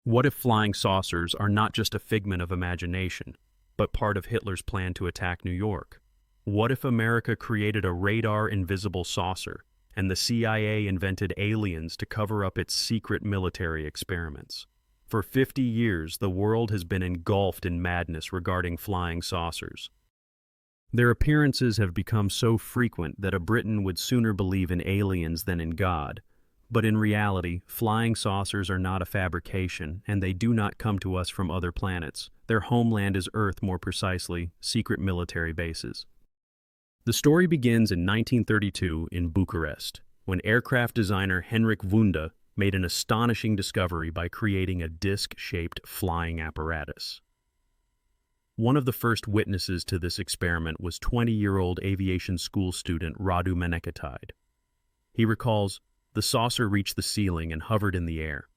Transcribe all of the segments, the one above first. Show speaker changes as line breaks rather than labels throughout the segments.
What if flying saucers are not just a figment of imagination, but part of Hitler's plan to attack New York? What if America created a radar-invisible saucer, and the CIA invented aliens to cover up its secret military experiments? For 50 years, the world has been engulfed in madness regarding flying saucers. Their appearances have become so frequent that a Briton would sooner believe in aliens than in God. But in reality, flying saucers are not a fabrication, and they do not come to us from other planets. Their homeland is Earth, more precisely, secret military bases. The story begins in 1932 in Bucharest, when aircraft designer Henrik Wunda made an astonishing discovery by creating a disc-shaped flying apparatus. One of the first witnesses to this experiment was 20-year-old aviation school student Radu Menekatide. He recalls, "The saucer reached the ceiling and hovered in the air.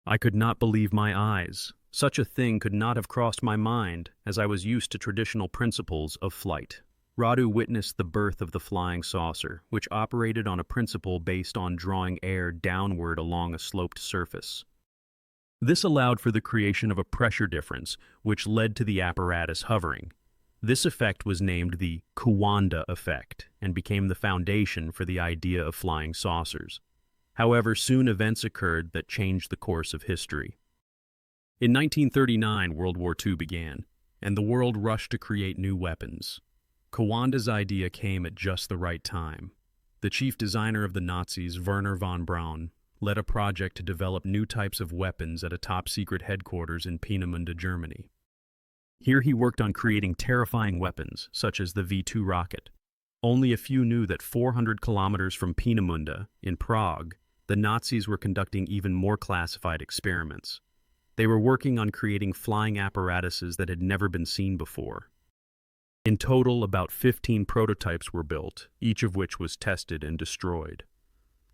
I could not believe my eyes. Such a thing could not have crossed my mind, as I was used to traditional principles of flight." Radu witnessed the birth of the flying saucer, which operated on a principle based on drawing air downward along a sloped surface. This allowed for the creation of a pressure difference, which led to the apparatus hovering. This effect was named the Coanda effect and became the foundation for the idea of flying saucers. However, soon events occurred that changed the course of history. In 1939, World War II began, and the world rushed to create new weapons. Coanda's idea came at just the right time. The chief designer of the Nazis, Werner von Braun, led a project to develop new types of weapons at a top-secret headquarters in Peenemünde, Germany. Here he worked on creating terrifying weapons, such as the V-2 rocket. Only a few knew that 400 kilometers from Peenemünde, in Prague, the Nazis were conducting even more classified experiments. They were working on creating flying apparatuses that had never been seen before. In total, about 15 prototypes were built, each of which was tested and destroyed.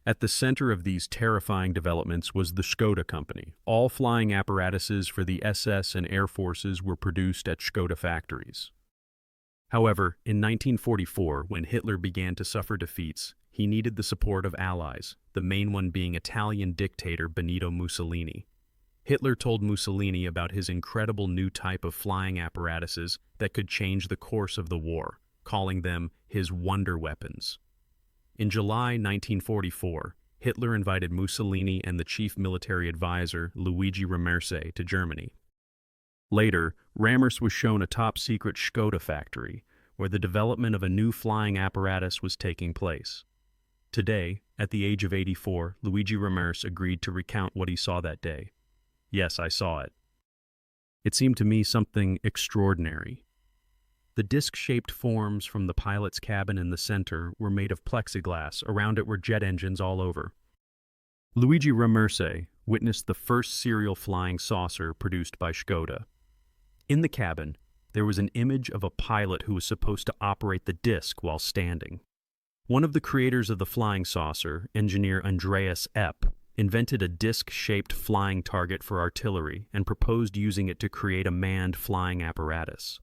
At the center of these terrifying developments was the Škoda company. All flying apparatuses for the SS and Air Forces were produced at Škoda factories. However, in 1944, when Hitler began to suffer defeats, he needed the support of allies, the main one being Italian dictator Benito Mussolini. Hitler told Mussolini about his incredible new type of flying apparatuses that could change the course of the war, calling them his wonder weapons. In July 1944, Hitler invited Mussolini and the chief military advisor, Luigi Ramerse, to Germany. Later, Rammers was shown a top-secret Škoda factory, where the development of a new flying apparatus was taking place. Today, at the age of 84, Luigi Rammers agreed to recount what he saw that day. "Yes, I saw it. It seemed to me something extraordinary. The disc-shaped forms from the pilot's cabin in the center were made of plexiglass. Around it were jet engines all over." Luigi Ramerse witnessed the first serial flying saucer produced by Škoda. In the cabin, there was an image of a pilot who was supposed to operate the disc while standing. One of the creators of the flying saucer, engineer Andreas Epp, invented a disc-shaped flying target for artillery and proposed using it to create a manned flying apparatus.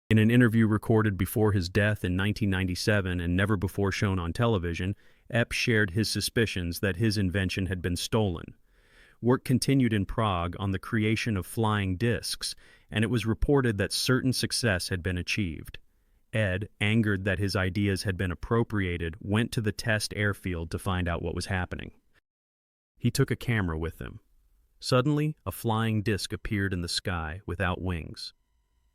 In an interview recorded before his death in 1997 and never before shown on television, Epp shared his suspicions that his invention had been stolen. Work continued in Prague on the creation of flying discs, and it was reported that certain success had been achieved. Ed, angered that his ideas had been appropriated, went to the test airfield to find out what was happening. He took a camera with him. Suddenly, a flying disc appeared in the sky without wings.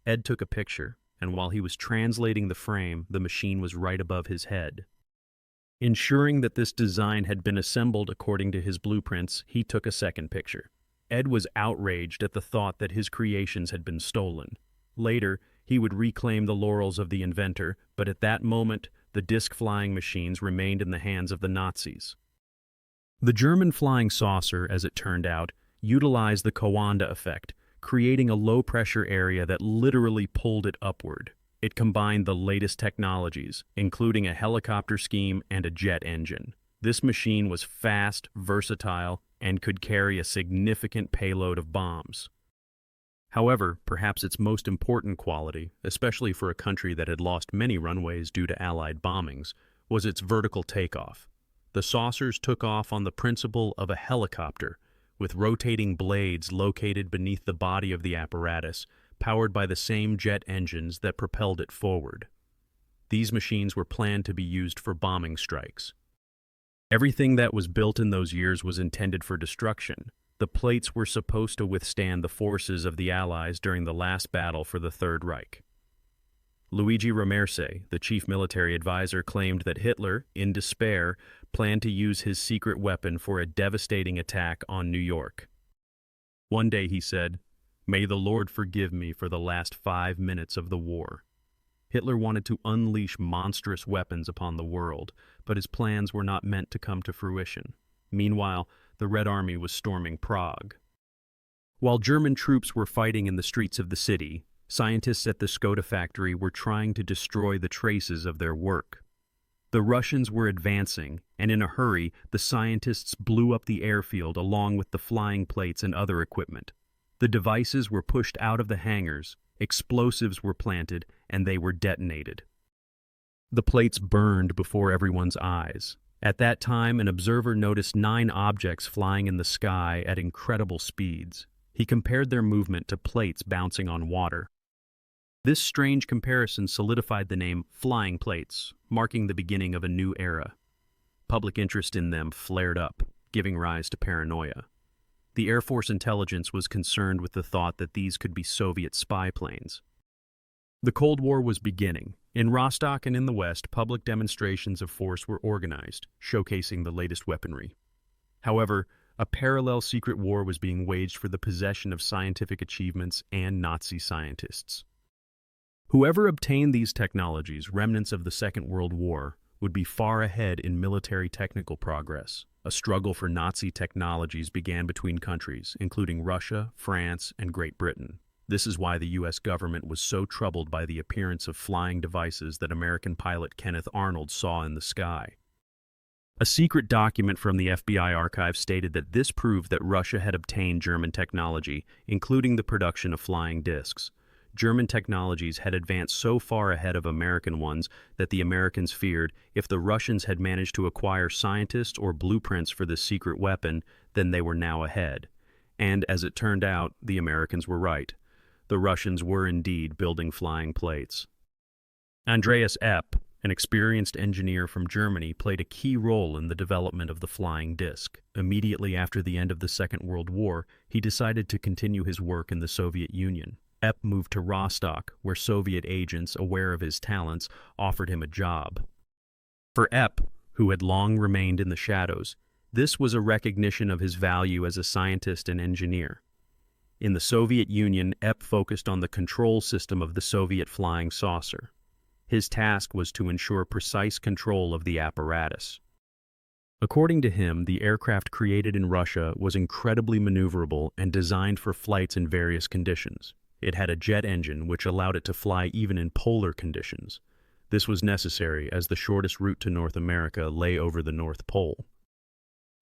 Ed took a picture, and while he was translating the frame, the machine was right above his head. Ensuring that this design had been assembled according to his blueprints, he took a second picture. Ed was outraged at the thought that his creations had been stolen. Later, he would reclaim the laurels of the inventor, but at that moment, the disc-flying machines remained in the hands of the Nazis. The German flying saucer, as it turned out, utilized the Coanda effect, creating a low-pressure area that literally pulled it upward. It combined the latest technologies, including a helicopter scheme and a jet engine. This machine was fast, versatile, and could carry a significant payload of bombs. However, perhaps its most important quality, especially for a country that had lost many runways due to Allied bombings, was its vertical takeoff. The saucers took off on the principle of a helicopter, with rotating blades located beneath the body of the apparatus, powered by the same jet engines that propelled it forward. These machines were planned to be used for bombing strikes. Everything that was built in those years was intended for destruction. The plates were supposed to withstand the forces of the Allies during the last battle for the Third Reich. Luigi Ramerse, the chief military advisor, claimed that Hitler, in despair, planned to use his secret weapon for a devastating attack on New York. One day he said, "May the Lord forgive me for the last 5 minutes of the war." Hitler wanted to unleash monstrous weapons upon the world, but his plans were not meant to come to fruition. Meanwhile, the Red Army was storming Prague. While German troops were fighting in the streets of the city, scientists at the Skoda factory were trying to destroy the traces of their work. The Russians were advancing, and in a hurry, the scientists blew up the airfield along with the flying plates and other equipment. The devices were pushed out of the hangars, explosives were planted, and they were detonated. The plates burned before everyone's eyes. At that time, an observer noticed 9 objects flying in the sky at incredible speeds. He compared their movement to plates bouncing on water. This strange comparison solidified the name flying plates, marking the beginning of a new era. Public interest in them flared up, giving rise to paranoia. The Air Force intelligence was concerned with the thought that these could be Soviet spy planes. The Cold War was beginning. In Rostock and in the West, public demonstrations of force were organized, showcasing the latest weaponry. However, a parallel secret war was being waged for the possession of scientific achievements and Nazi scientists. Whoever obtained these technologies, remnants of the Second World War, would be far ahead in military technical progress. A struggle for Nazi technologies began between countries, including Russia, France, and Great Britain. This is why the U.S. government was so troubled by the appearance of flying devices that American pilot Kenneth Arnold saw in the sky. A secret document from the FBI archives stated that this proved that Russia had obtained German technology, including the production of flying discs. German technologies had advanced so far ahead of American ones that the Americans feared if the Russians had managed to acquire scientists or blueprints for this secret weapon, then they were now ahead. And as it turned out, the Americans were right. The Russians were indeed building flying plates. Andreas Epp, an experienced engineer from Germany, played a key role in the development of the flying disc. Immediately after the end of the Second World War, he decided to continue his work in the Soviet Union. Epp moved to Rostock, where Soviet agents, aware of his talents, offered him a job. For Epp, who had long remained in the shadows, this was a recognition of his value as a scientist and engineer. In the Soviet Union, Epp focused on the control system of the Soviet flying saucer. His task was to ensure precise control of the apparatus. According to him, the aircraft created in Russia was incredibly maneuverable and designed for flights in various conditions. It had a jet engine which allowed it to fly even in polar conditions. This was necessary as the shortest route to North America lay over the North Pole.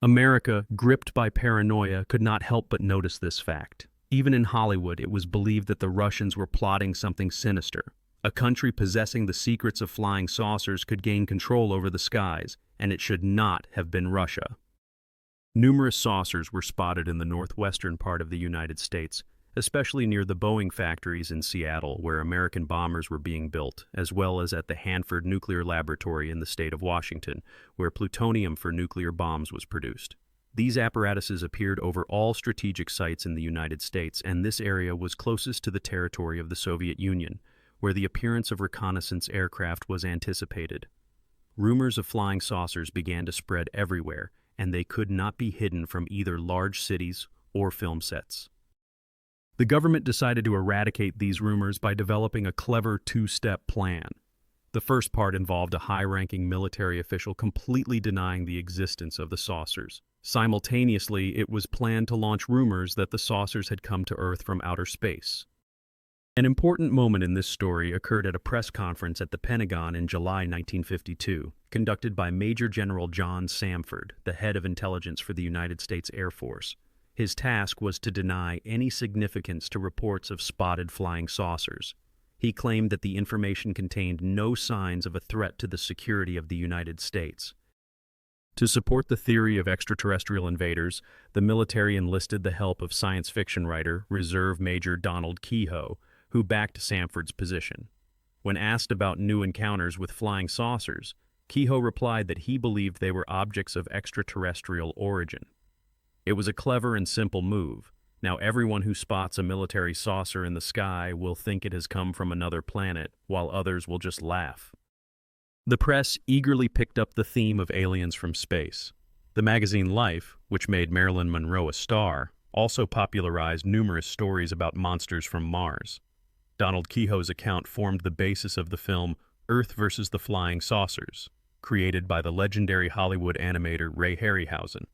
America, gripped by paranoia, could not help but notice this fact. Even in Hollywood, it was believed that the Russians were plotting something sinister. A country possessing the secrets of flying saucers could gain control over the skies, and it should not have been Russia. Numerous saucers were spotted in the northwestern part of the United States, especially near the Boeing factories in Seattle, where American bombers were being built, as well as at the Hanford Nuclear Laboratory in the state of Washington, where plutonium for nuclear bombs was produced. These apparatuses appeared over all strategic sites in the United States, and this area was closest to the territory of the Soviet Union, where the appearance of reconnaissance aircraft was anticipated. Rumors of flying saucers began to spread everywhere, and they could not be hidden from either large cities or film sets. The government decided to eradicate these rumors by developing a clever 2-step plan. The first part involved a high-ranking military official completely denying the existence of the saucers. Simultaneously, it was planned to launch rumors that the saucers had come to Earth from outer space. An important moment in this story occurred at a press conference at the Pentagon in July 1952, conducted by Major General John Samford, the head of intelligence for the United States Air Force. His task was to deny any significance to reports of spotted flying saucers. He claimed that the information contained no signs of a threat to the security of the United States. To support the theory of extraterrestrial invaders, the military enlisted the help of science fiction writer, Reserve Major Donald Keyhoe, who backed Samford's position. When asked about new encounters with flying saucers, Keyhoe replied that he believed they were objects of extraterrestrial origin. It was a clever and simple move. Now everyone who spots a military saucer in the sky will think it has come from another planet, while others will just laugh. The press eagerly picked up the theme of aliens from space. The magazine Life, which made Marilyn Monroe a star, also popularized numerous stories about monsters from Mars. Donald Keyhoe's account formed the basis of the film Earth vs. the Flying Saucers, created by the legendary Hollywood animator Ray Harryhausen.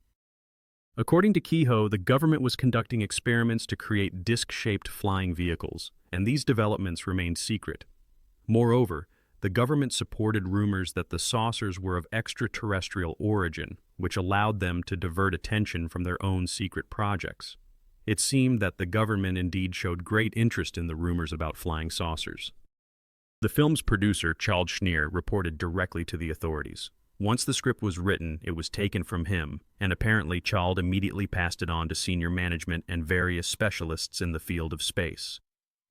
According to Keyhoe, the government was conducting experiments to create disc-shaped flying vehicles, and these developments remained secret. Moreover, the government supported rumors that the saucers were of extraterrestrial origin, which allowed them to divert attention from their own secret projects. It seemed that the government indeed showed great interest in the rumors about flying saucers. The film's producer, Charles Schneer, reported directly to the authorities. Once the script was written, it was taken from him, and apparently Chald immediately passed it on to senior management and various specialists in the field of space.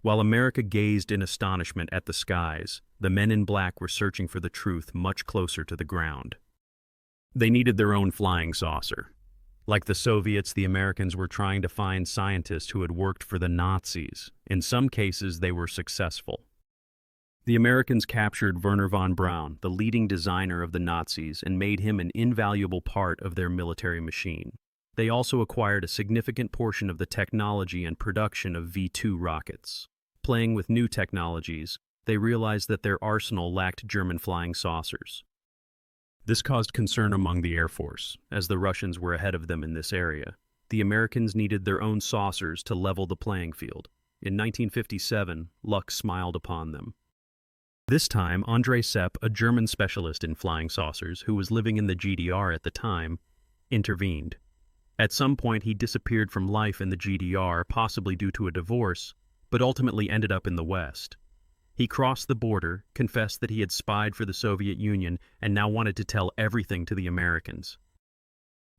While America gazed in astonishment at the skies, the men in black were searching for the truth much closer to the ground. They needed their own flying saucer. Like the Soviets, the Americans were trying to find scientists who had worked for the Nazis. In some cases, they were successful. The Americans captured Werner von Braun, the leading designer of the Nazis, and made him an invaluable part of their military machine. They also acquired a significant portion of the technology and production of V-2 rockets. Playing with new technologies, they realized that their arsenal lacked German flying saucers. This caused concern among the Air Force, as the Russians were ahead of them in this area. The Americans needed their own saucers to level the playing field. In 1957, luck smiled upon them. This time, André Sepp, a German specialist in flying saucers who was living in the GDR at the time, intervened. At some point, he disappeared from life in the GDR, possibly due to a divorce, but ultimately ended up in the West. He crossed the border, confessed that he had spied for the Soviet Union, and now wanted to tell everything to the Americans.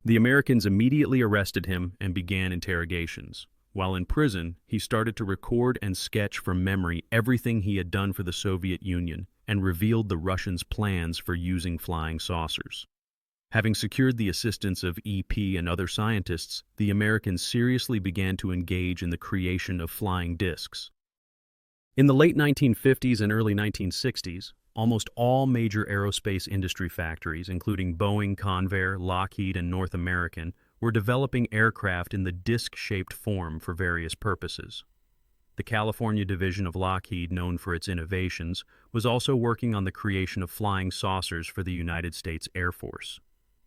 The Americans immediately arrested him and began interrogations. While in prison, he started to record and sketch from memory everything he had done for the Soviet Union and revealed the Russians' plans for using flying saucers. Having secured the assistance of EP and other scientists, the Americans seriously began to engage in the creation of flying discs. In the late 1950s and early 1960s, almost all major aerospace industry factories, including Boeing, Convair, Lockheed, and North American, were developing aircraft in the disc-shaped form for various purposes. The California division of Lockheed, known for its innovations, was also working on the creation of flying saucers for the United States Air Force.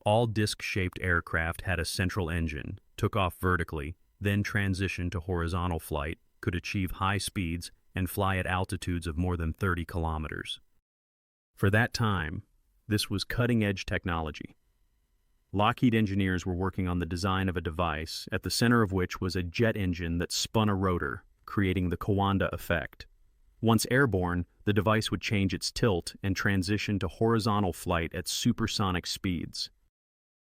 All disc-shaped aircraft had a central engine, took off vertically, then transitioned to horizontal flight, could achieve high speeds, and fly at altitudes of more than 30 kilometers. For that time, this was cutting-edge technology. Lockheed engineers were working on the design of a device, at the center of which was a jet engine that spun a rotor, creating the Coanda effect. Once airborne, the device would change its tilt and transition to horizontal flight at supersonic speeds.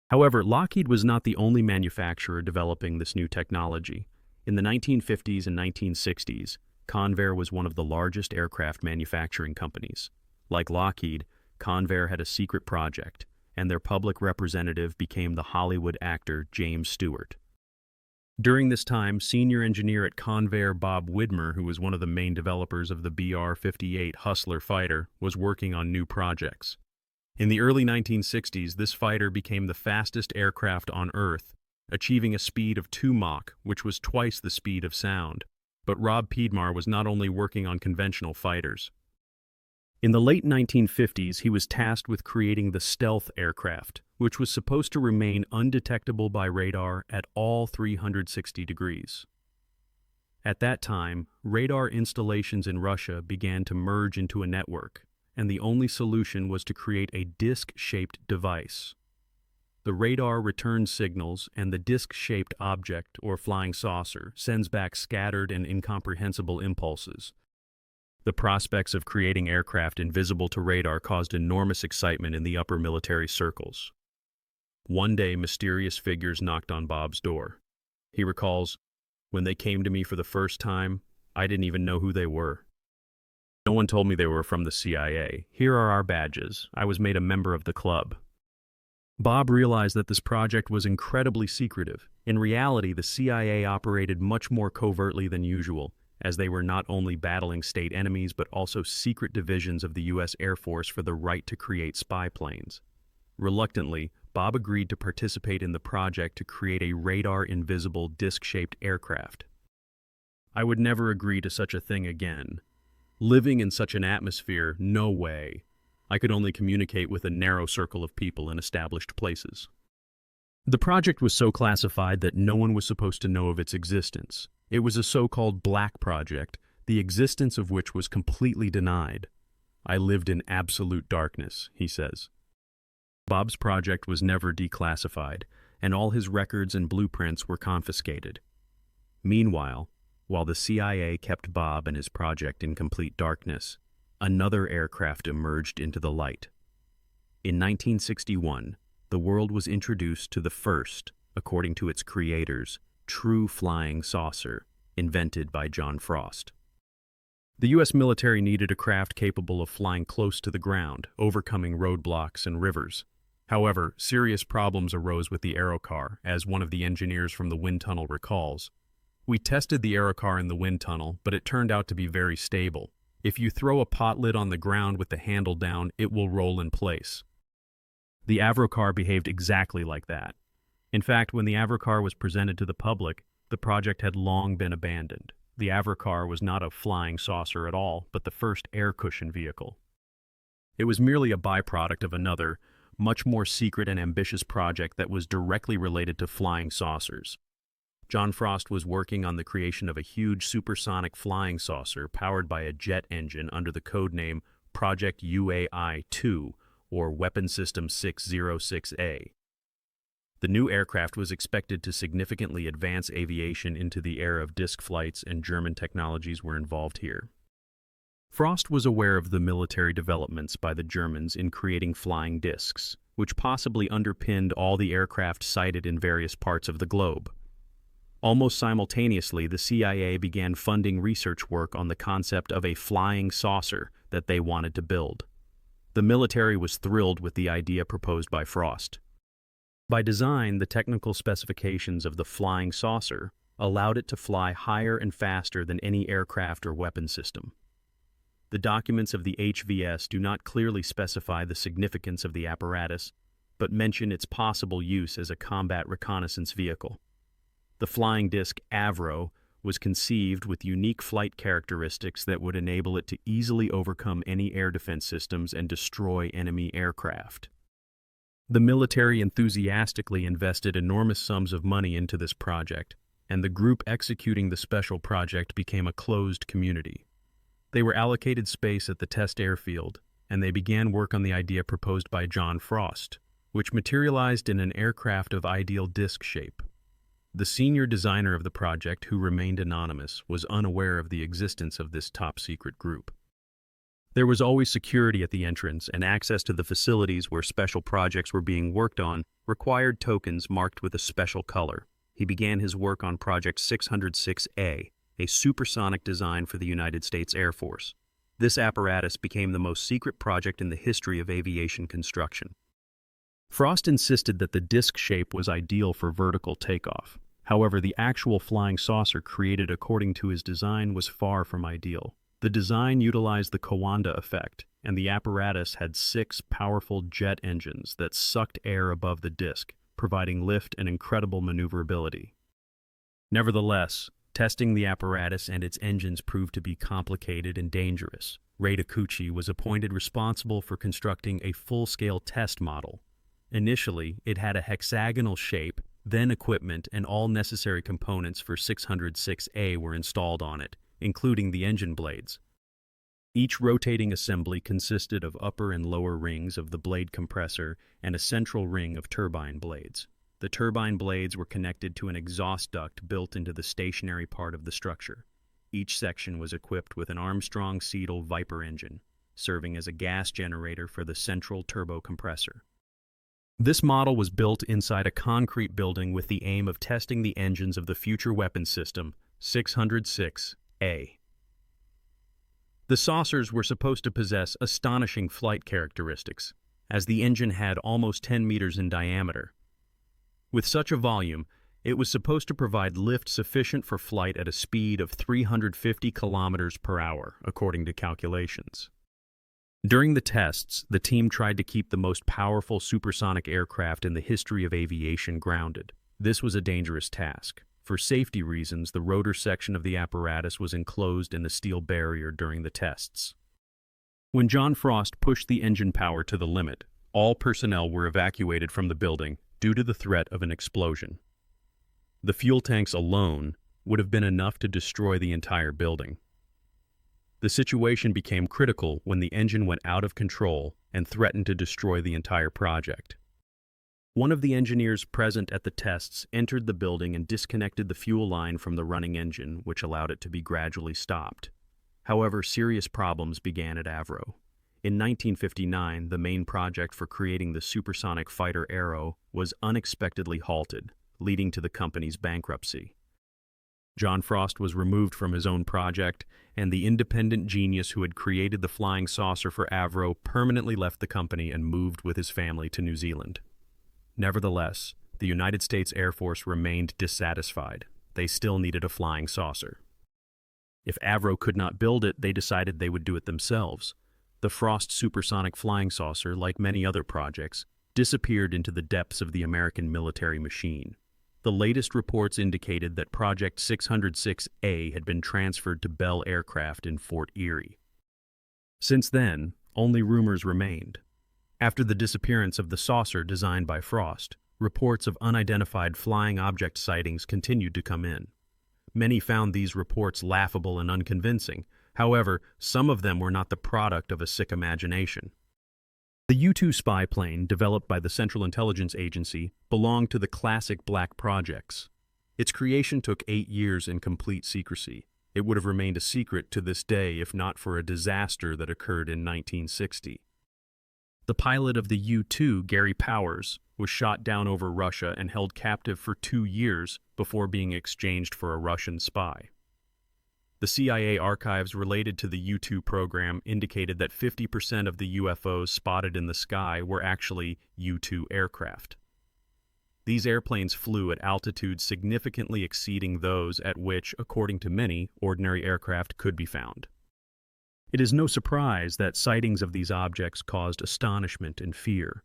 However, Lockheed was not the only manufacturer developing this new technology. In the 1950s and 1960s, Convair was one of the largest aircraft manufacturing companies. Like Lockheed, Convair had a secret project, and their public representative became the Hollywood actor James Stewart. During this time, senior engineer at Convair Bob Widmer, who was one of the main developers of the BR-58 Hustler fighter, was working on new projects. In the early 1960s, this fighter became the fastest aircraft on Earth, achieving a speed of 2 Mach, which was twice the speed of sound. But Rob Piedmar was not only working on conventional fighters. In the late 1950s, he was tasked with creating the stealth aircraft, which was supposed to remain undetectable by radar at all 360 degrees. At that time, radar installations in Russia began to merge into a network, and the only solution was to create a disc-shaped device. The radar returns signals, and the disc-shaped object, or flying saucer, sends back scattered and incomprehensible impulses. The prospects of creating aircraft invisible to radar caused enormous excitement in the upper military circles. One day, mysterious figures knocked on Bob's door. He recalls, "When they came to me for the first time, I didn't even know who they were. No one told me they were from the CIA. Here are our badges. I was made a member of the club." Bob realized that this project was incredibly secretive. In reality, the CIA operated much more covertly than usual, as they were not only battling state enemies but also secret divisions of the U.S. Air Force for the right to create spy planes. Reluctantly, Bob agreed to participate in the project to create a radar-invisible disc-shaped aircraft. "I would never agree to such a thing again. Living in such an atmosphere, no way. I could only communicate with a narrow circle of people in established places." The project was so classified that no one was supposed to know of its existence. It was a so-called black project, the existence of which was completely denied. "I lived in absolute darkness," he says. Bob's project was never declassified, and all his records and blueprints were confiscated. Meanwhile, while the CIA kept Bob and his project in complete darkness, another aircraft emerged into the light. In 1961, the world was introduced to the first, according to its creators, true flying saucer, invented by John Frost. The U.S. military needed a craft capable of flying close to the ground, overcoming roadblocks and rivers. However, serious problems arose with the Aerocar, as one of the engineers from the wind tunnel recalls. "We tested the Aerocar in the wind tunnel, but it turned out to be very stable. If you throw a pot lid on the ground with the handle down, it will roll in place." The Avrocar behaved exactly like that. In fact, when the Avrocar was presented to the public, the project had long been abandoned. The Avrocar was not a flying saucer at all, but the first air cushion vehicle. It was merely a byproduct of another, much more secret and ambitious project that was directly related to flying saucers. John Frost was working on the creation of a huge supersonic flying saucer powered by a jet engine under the codename Project UAI-2, or Weapon System 606A. The new aircraft was expected to significantly advance aviation into the era of disc flights, and German technologies were involved here. Frost was aware of the military developments by the Germans in creating flying discs, which possibly underpinned all the aircraft sighted in various parts of the globe. Almost simultaneously, the CIA began funding research work on the concept of a flying saucer that they wanted to build. The military was thrilled with the idea proposed by Frost. By design, the technical specifications of the flying saucer allowed it to fly higher and faster than any aircraft or weapon system. The documents of the HVS do not clearly specify the significance of the apparatus, but mention its possible use as a combat reconnaissance vehicle. The flying disc Avro was conceived with unique flight characteristics that would enable it to easily overcome any air defense systems and destroy enemy aircraft. The military enthusiastically invested enormous sums of money into this project, and the group executing the special project became a closed community. They were allocated space at the test airfield, and they began work on the idea proposed by John Frost, which materialized in an aircraft of ideal disc shape. The senior designer of the project, who remained anonymous, was unaware of the existence of this top-secret group. There was always security at the entrance, and access to the facilities where special projects were being worked on required tokens marked with a special color. He began his work on Project 606A, a supersonic design for the United States Air Force. This apparatus became the most secret project in the history of aviation construction. Frost insisted that the disc shape was ideal for vertical takeoff. However, the actual flying saucer created according to his design was far from ideal. The design utilized the Coanda effect, and the apparatus had 6 powerful jet engines that sucked air above the disc, providing lift and incredible maneuverability. Nevertheless, testing the apparatus and its engines proved to be complicated and dangerous. Ray Takeuchi was appointed responsible for constructing a full-scale test model. Initially, it had a hexagonal shape, then equipment and all necessary components for 606A were installed on it, including the engine blades. Each rotating assembly consisted of upper and lower rings of the blade compressor and a central ring of turbine blades. The turbine blades were connected to an exhaust duct built into the stationary part of the structure. Each section was equipped with an Armstrong Seidel Viper engine, serving as a gas generator for the central turbo compressor. This model was built inside a concrete building with the aim of testing the engines of the future weapons system 606A. The saucers were supposed to possess astonishing flight characteristics, as the engine had almost 10 meters in diameter. With such a volume, it was supposed to provide lift sufficient for flight at a speed of 350 kilometers per hour, according to calculations. During the tests, the team tried to keep the most powerful supersonic aircraft in the history of aviation grounded. This was a dangerous task. For safety reasons, the rotor section of the apparatus was enclosed in a steel barrier during the tests. When John Frost pushed the engine power to the limit, all personnel were evacuated from the building due to the threat of an explosion. The fuel tanks alone would have been enough to destroy the entire building. The situation became critical when the engine went out of control and threatened to destroy the entire project. One of the engineers present at the tests entered the building and disconnected the fuel line from the running engine, which allowed it to be gradually stopped. However, serious problems began at Avro. In 1959, the main project for creating the supersonic fighter Arrow was unexpectedly halted, leading to the company's bankruptcy. John Frost was removed from his own project, and the independent genius who had created the flying saucer for Avro permanently left the company and moved with his family to New Zealand. Nevertheless, the United States Air Force remained dissatisfied. They still needed a flying saucer. If Avro could not build it, they decided they would do it themselves. The Frost supersonic flying saucer, like many other projects, disappeared into the depths of the American military machine. The latest reports indicated that Project 606A had been transferred to Bell Aircraft in Fort Erie. Since then, only rumors remained. After the disappearance of the saucer designed by Frost, reports of unidentified flying object sightings continued to come in. Many found these reports laughable and unconvincing. However, some of them were not the product of a sick imagination. The U-2 spy plane, developed by the Central Intelligence Agency, belonged to the classic black projects. Its creation took 8 years in complete secrecy. It would have remained a secret to this day if not for a disaster that occurred in 1960. The pilot of the U-2, Gary Powers, was shot down over Russia and held captive for 2 years before being exchanged for a Russian spy. The CIA archives related to the U-2 program indicated that 50% of the UFOs spotted in the sky were actually U-2 aircraft. These airplanes flew at altitudes significantly exceeding those at which, according to many, ordinary aircraft could be found. It is no surprise that sightings of these objects caused astonishment and fear.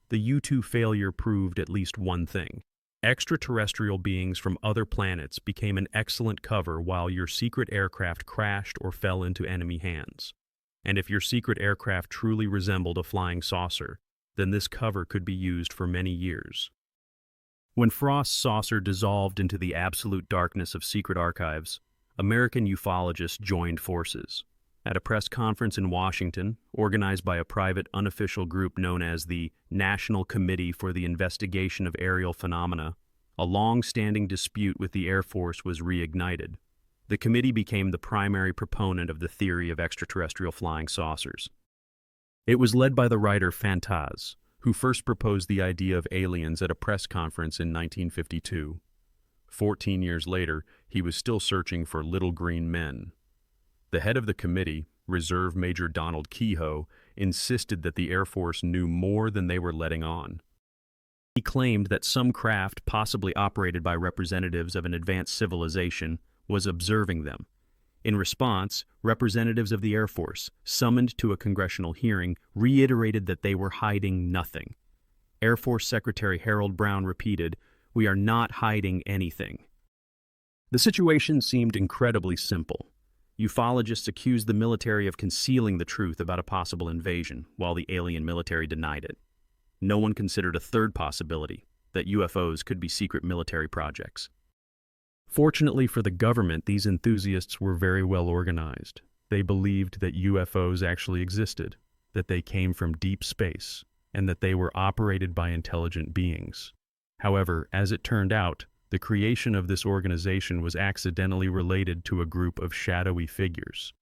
The U-2 failure proved at least one thing. Extraterrestrial beings from other planets became an excellent cover while your secret aircraft crashed or fell into enemy hands. And if your secret aircraft truly resembled a flying saucer, then this cover could be used for many years. When Frost's saucer dissolved into the absolute darkness of secret archives, American ufologists joined forces. At a press conference in Washington, organized by a private unofficial group known as the National Committee for the Investigation of Aerial Phenomena, a long-standing dispute with the Air Force was reignited. The committee became the primary proponent of the theory of extraterrestrial flying saucers. It was led by the writer Fantaz, who first proposed the idea of aliens at a press conference in 1952. 14 years later, he was still searching for little green men. The head of the committee, Reserve Major Donald Kehoe, insisted that the Air Force knew more than they were letting on. He claimed that some craft, possibly operated by representatives of an advanced civilization, was observing them. In response, representatives of the Air Force, summoned to a congressional hearing, reiterated that they were hiding nothing. Air Force Secretary Harold Brown repeated, "We are not hiding anything." The situation seemed incredibly simple. Ufologists accused the military of concealing the truth about a possible invasion, while the alien military denied it. No one considered a third possibility, that UFOs could be secret military projects. Fortunately for the government, these enthusiasts were very well organized. They believed that UFOs actually existed, that they came from deep space, and that they were operated by intelligent beings. However, as it turned out, the creation of this organization was accidentally related to a group of shadowy figures.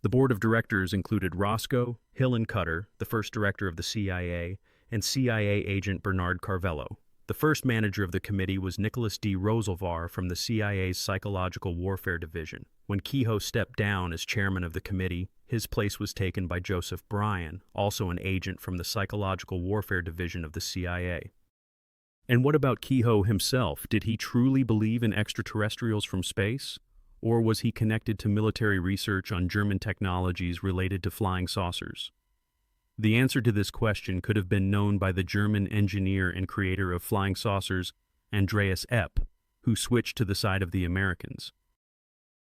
The board of directors included Roscoe, Hill and Cutter, the first director of the CIA, and CIA agent Bernard Carvello. The first manager of the committee was Nicholas D. Roselvar from the CIA's Psychological Warfare Division. When Kehoe stepped down as chairman of the committee, his place was taken by Joseph Bryan, also an agent from the Psychological Warfare Division of the CIA. And what about Kehoe himself? Did he truly believe in extraterrestrials from space? Or was he connected to military research on German technologies related to flying saucers? The answer to this question could have been known by the German engineer and creator of flying saucers, Andreas Epp, who switched to the side of the Americans.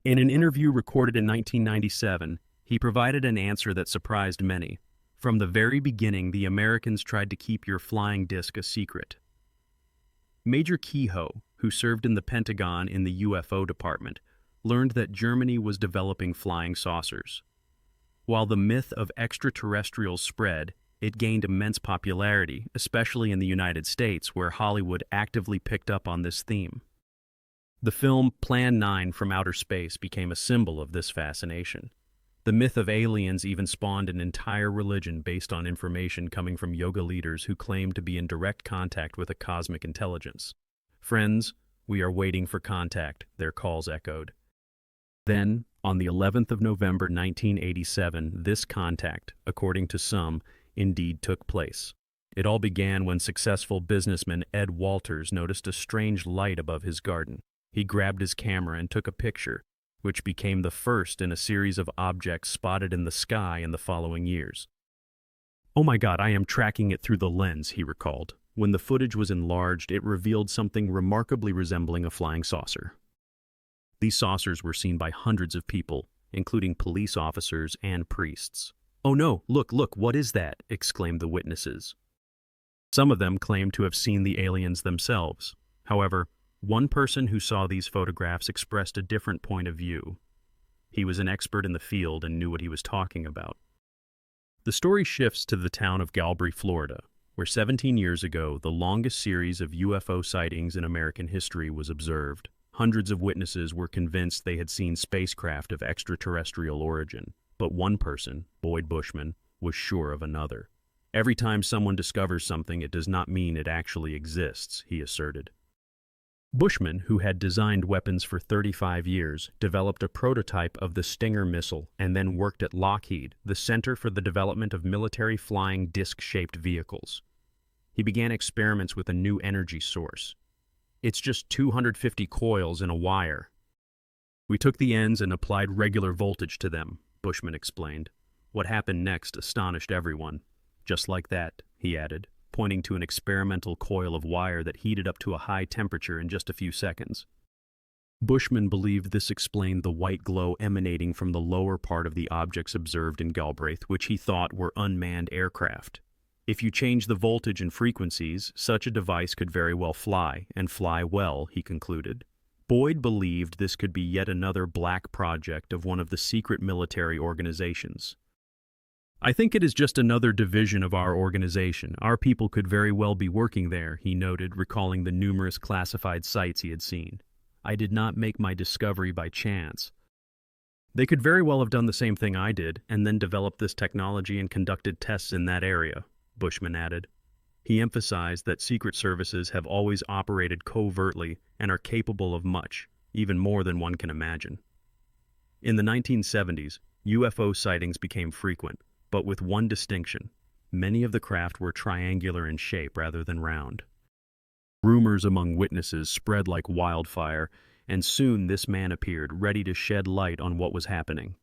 In an interview recorded in 1997, he provided an answer that surprised many. From the very beginning, the Americans tried to keep your flying disc a secret. Major Kehoe, who served in the Pentagon in the UFO department, learned that Germany was developing flying saucers. While the myth of extraterrestrials spread, it gained immense popularity, especially in the United States, where Hollywood actively picked up on this theme. The film Plan 9 from Outer Space became a symbol of this fascination. The myth of aliens even spawned an entire religion based on information coming from yoga leaders who claimed to be in direct contact with a cosmic intelligence. "Friends, we are waiting for contact," their calls echoed. Then, on the 11th of November 1987, this contact, according to some, indeed took place. It all began when successful businessman Ed Walters noticed a strange light above his garden. He grabbed his camera and took a picture, which became the first in a series of objects spotted in the sky in the following years. "Oh my God, I am tracking it through the lens," he recalled. When the footage was enlarged, it revealed something remarkably resembling a flying saucer. These saucers were seen by hundreds of people, including police officers and priests. "Oh no, look, what is that?" exclaimed the witnesses. Some of them claimed to have seen the aliens themselves. However, one person who saw these photographs expressed a different point of view. He was an expert in the field and knew what he was talking about. The story shifts to the town of Galbraith, Florida, where 17 years ago, the longest series of UFO sightings in American history was observed. Hundreds of witnesses were convinced they had seen spacecraft of extraterrestrial origin, but one person, Boyd Bushman, was sure of another. "Every time someone discovers something, it does not mean it actually exists," he asserted. Bushman, who had designed weapons for 35 years, developed a prototype of the Stinger missile and then worked at Lockheed, the Center for the Development of Military Flying Disc-Shaped Vehicles. He began experiments with a new energy source. "It's just 250 coils in a wire. We took the ends and applied regular voltage to them," Bushman explained. "What happened next astonished everyone. Just like that," he added, pointing to an experimental coil of wire that heated up to a high temperature in just a few seconds. Bushman believed this explained the white glow emanating from the lower part of the objects observed in Galbraith, which he thought were unmanned aircraft. If you change the voltage and frequencies, such a device could very well fly, and fly well, he concluded. Boyd believed this could be yet another black project of one of the secret military organizations. "I think it is just another division of our organization. Our people could very well be working there," he noted, recalling the numerous classified sites he had seen. "I did not make my discovery by chance. They could very well have done the same thing I did, and then developed this technology and conducted tests in that area," Bushman added. He emphasized that secret services have always operated covertly and are capable of much, even more than one can imagine. In the 1970s, UFO sightings became frequent, but with one distinction. Many of the craft were triangular in shape rather than round. Rumors among witnesses spread like wildfire, and soon this man appeared, ready to shed light on what was happening.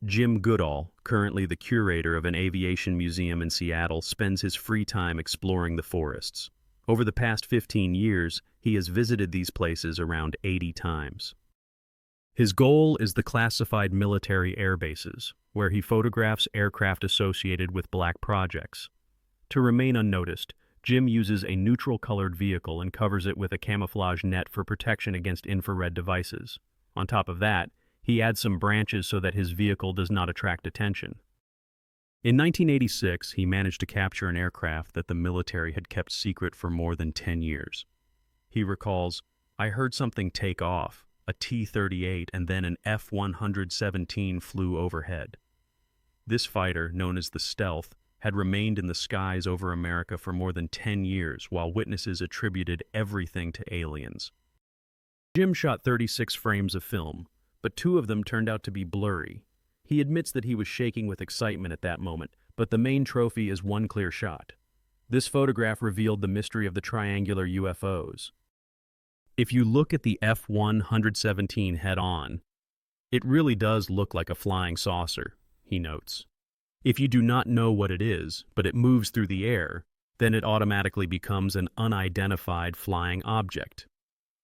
Jim Goodall, currently the curator of an aviation museum in Seattle, spends his free time exploring the forests. Over the past 15 years, he has visited these places around 80 times. His goal is the classified military air bases, where he photographs aircraft associated with black projects. To remain unnoticed, Jim uses a neutral-colored vehicle and covers it with a camouflage net for protection against infrared devices. On top of that, he adds some branches so that his vehicle does not attract attention. In 1986, he managed to capture an aircraft that the military had kept secret for more than 10 years. He recalls, "I heard something take off, a T-38, and then an F-117 flew overhead. This fighter, known as the Stealth, had remained in the skies over America for more than 10 years, while witnesses attributed everything to aliens. Jim shot 36 frames of film, but 2 of them turned out to be blurry. He admits that he was shaking with excitement at that moment, but the main trophy is one clear shot. This photograph revealed the mystery of the triangular UFOs. If you look at the F-117 head-on, it really does look like a flying saucer, he notes. If you do not know what it is, but it moves through the air, then it automatically becomes an unidentified flying object.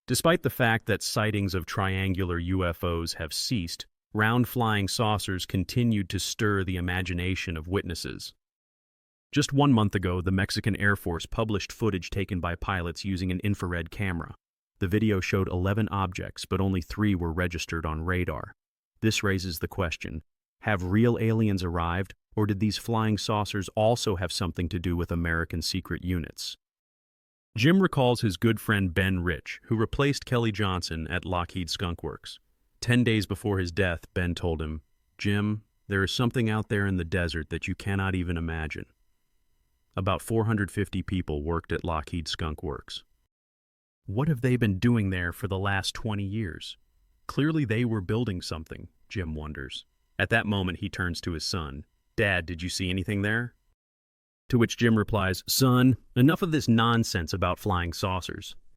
Despite the fact that sightings of triangular UFOs have ceased, round flying saucers continued to stir the imagination of witnesses. Just 1 month ago, the Mexican Air Force published footage taken by pilots using an infrared camera. The video showed 11 objects, but only 3 were registered on radar. This raises the question, have real aliens arrived, or did these flying saucers also have something to do with American secret units? Jim recalls his good friend Ben Rich, who replaced Kelly Johnson at Lockheed Skunk Works. 10 days before his death, Ben told him, "Jim, there is something out there in the desert that you cannot even imagine." About 450 people worked at Lockheed Skunk Works. What have they been doing there for the last 20 years? Clearly they were building something, Jim wonders. At that moment, he turns to his son. "Dad, did you see anything there?" To which Jim replies, "Son, enough of this nonsense about flying saucers.